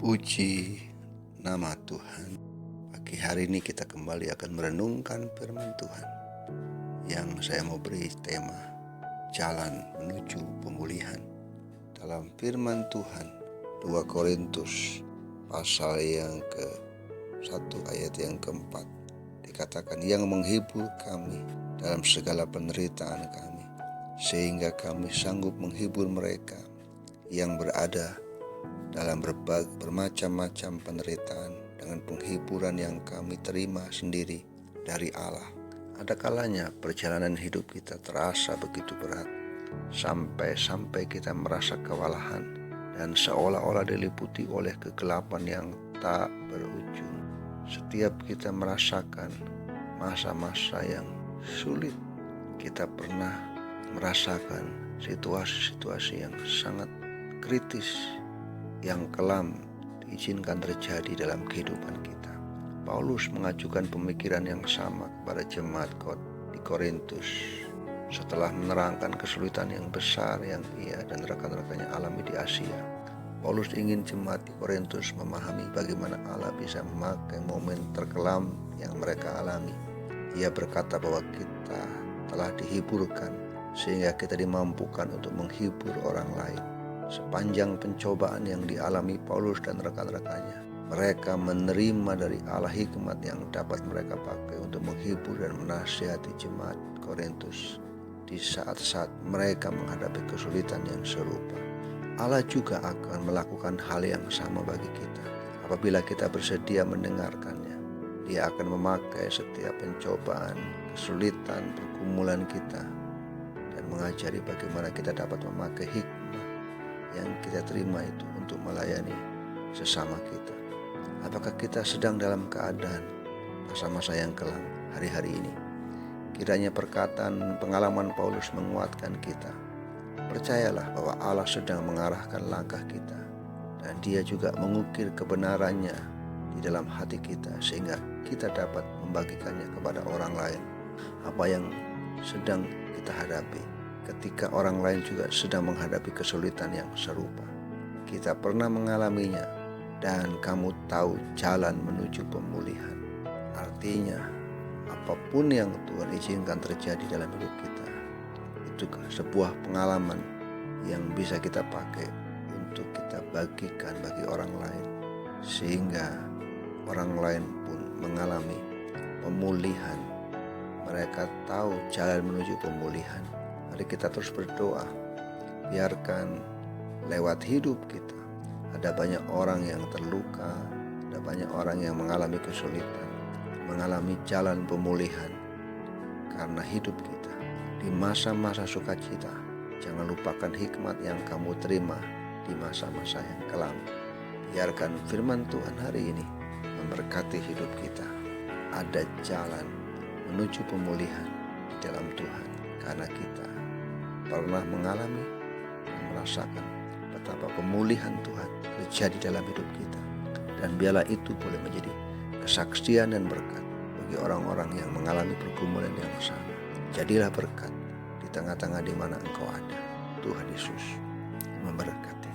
Puji nama Tuhan. Pagi hari ini kita kembali akan merenungkan firman Tuhan yang saya mau beri tema jalan menuju pemulihan. Dalam firman Tuhan 2 Korintus pasal yang ke-1 ayat yang ke-4 dikatakan, yang menghibur kami dalam segala penderitaan kami, sehingga kami sanggup menghibur mereka yang berada dalam bermacam-macam penderitaan dengan penghiburan yang kami terima sendiri dari Allah. Ada kalanya perjalanan hidup kita terasa begitu berat, sampai kita merasa kewalahan dan seolah-olah diliputi oleh kegelapan yang tak berujung. Setiap kita merasakan masa-masa yang sulit, kita pernah merasakan situasi-situasi yang sangat kritis yang kelam diizinkan terjadi dalam kehidupan kita. Paulus mengajukan pemikiran yang sama kepada jemaat di Korintus setelah menerangkan kesulitan yang besar yang ia dan rekan-rekannya alami di Asia. Paulus ingin jemaat di Korintus memahami bagaimana Allah bisa memakai momen terkelam yang mereka alami. Ia berkata bahwa kita telah dihiburkan sehingga kita dimampukan untuk menghibur orang lain. Sepanjang pencobaan yang dialami Paulus dan rekan-rekannya, mereka menerima dari Allah hikmat yang dapat mereka pakai untuk menghibur dan menasihati jemaat Korintus di saat-saat mereka menghadapi kesulitan yang serupa. Allah juga akan melakukan hal yang sama bagi kita. Apabila kita bersedia mendengarkannya, Dia akan memakai setiap pencobaan, kesulitan, pergumulan kita dan mengajari bagaimana kita dapat memakai hikmat yang kita terima itu untuk melayani sesama kita. Apakah kita sedang dalam keadaan masa-masa yang kelam hari-hari ini? Kiranya perkataan pengalaman Paulus menguatkan kita. Percayalah bahwa Allah sedang mengarahkan langkah kita, dan Dia juga mengukir kebenarannya di dalam hati kita sehingga kita dapat membagikannya kepada orang lain. Apa yang sedang kita hadapi ketika orang lain juga sedang menghadapi kesulitan yang serupa. Kita pernah mengalaminya dan kamu tahu jalan menuju pemulihan. Artinya, apapun yang Tuhan izinkan terjadi dalam hidup kita, itu sebuah pengalaman yang bisa kita pakai untuk kita bagikan bagi orang lain, sehingga orang lain pun mengalami pemulihan. Mereka tahu jalan menuju pemulihan. Mari kita terus berdoa, biarkan lewat hidup kita ada banyak orang yang terluka, ada banyak orang yang mengalami kesulitan, mengalami jalan pemulihan karena hidup kita. Di masa-masa sukacita, jangan lupakan hikmat yang kamu terima di masa-masa yang kelam. Biarkan firman Tuhan hari ini memberkati hidup kita. Ada jalan menuju pemulihan di dalam Tuhan, karena kita pernah mengalami dan merasakan betapa pemulihan Tuhan terjadi dalam hidup kita. Dan biarlah itu boleh menjadi kesaksian dan berkat bagi orang-orang yang mengalami pergumulan yang sama. Jadilah berkat di tengah-tengah di mana engkau ada. Tuhan Yesus memberkati.